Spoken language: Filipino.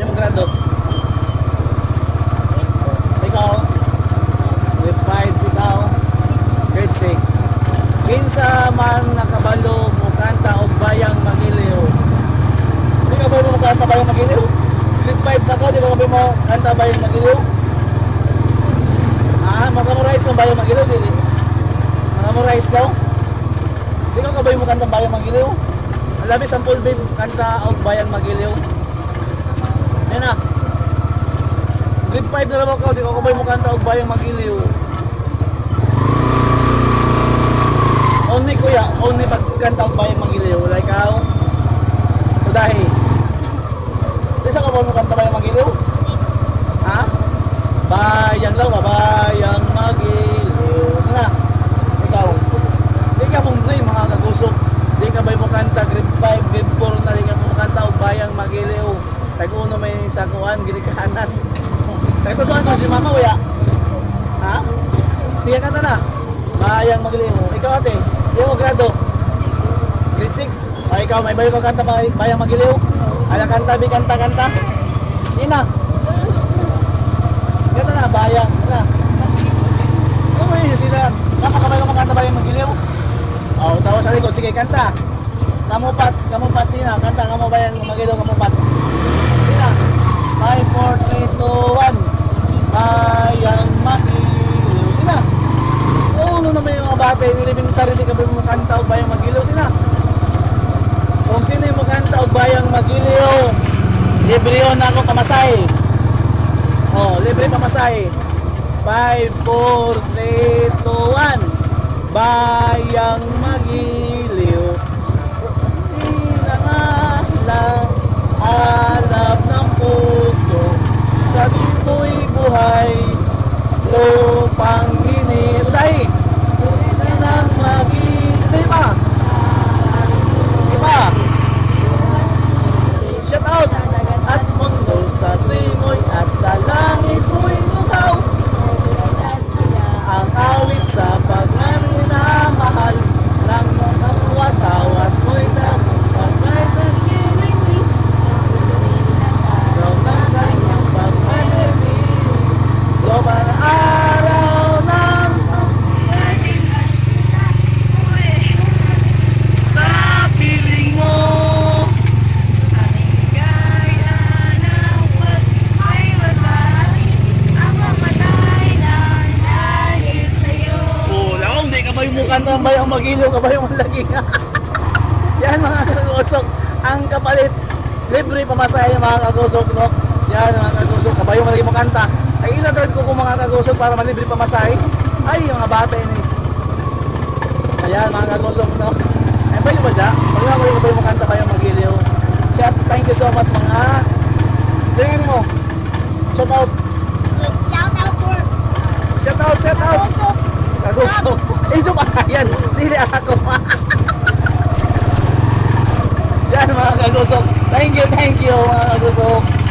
Hindi mo grado. Ikaw? Grade 5, ikaw? Grade 6. Kinsa man nakabalo mo kanta og bayang magiliw. Di ka ba mo kanta bayang magiliw? Grade 5 na ko, di ka ba mo kanta bayang magiliw? Makamorize ang bayang magiliw, dili? Makamorize ka? Di ka kabay mo kanta bayang magiliw? Ang labi sampol babe, kanta og bayang magiliw. Yan na. Grade 5 na naman ka, di ka kabay mo kanta og bayang magiliw. Only kuya, only pagkanta og bayang magiliw. Wala ikaw? Udahi. Di sa kabay mo kanta bayang magiliw? Ha? Bayang lang, bayang magiliw. Na, ikaw. Di ka mong name, mga kagusok. Di ka ba mo kanta, grade 5, grade 4 na, di ka mo kanta o bayang magiliw. Tag-uno may sakuan, ginikahanan. Tag-tutuan ko si mama, uya. Ha? Di ka kanta na. Bayang magiliw. Ikaw ate, di mo grado. Grade 6. O ikaw, may bayo ka kanta bayang magiliw? Ala kanta, bi kanta. Ina. Kanta na, bayang. Na. Uy, sila. Kamakabay ko makanta bayang magiliw? Oh, tawa sa likod, sige, kanta. Kamupat sina, kanta kamu bayang magilaw, kamupat. Sina. 5, 4, 3, 2, 1. Bayang magilaw. Sina. Oo, no naman yung mga bata, nilibintari, di ka ba mo kanta o bayang magilaw, sina. Kung sino yung kanta o bayang magilaw, libre yun ako pamasahe. Oh, libre pamasahe. 5, 4, 3, 2, 1. Bayang magiliw, sinangalang alab ng puso, sa dito'y buhay, lupang ginit. Dahil, nang magiliw, iba, shout out, at mundo sa simoy, at sa langit mo'y lugaw, ang awit sa pagmaminamahal ng matawat mo'y tagumpag may nagkiling daw ng kanyang pagmanilig loba ng araw ng sa piling mo Gaya ng wag ay matay ang mamatay ng dahil sa'yo. Laong, di ka ba yung mukha ng bayang magiliw, ka ba yung malaging? Yan mga kagusok, ang kapalit, libre pamasahe mga kagusok, no? Yan mga kagusok, ka ba yung malaging mo kanta? Ay ilan talaga ko mga kagusok para malibre pamasahe? Ay, yung mga bata yun eh. Ayan mga kagusok, no? Ay ba yun ba siya? Pag nga ko yung ka ba yung kanta ba yung magiliw? Siya, thank you so much mga... Tingnan mo. Shout out. Shout out for Shout out, shout out. Kagusok. Kagusok. Ito pa, yan. Dili ako. Yan mga kagusok. Thank you mga kagusok.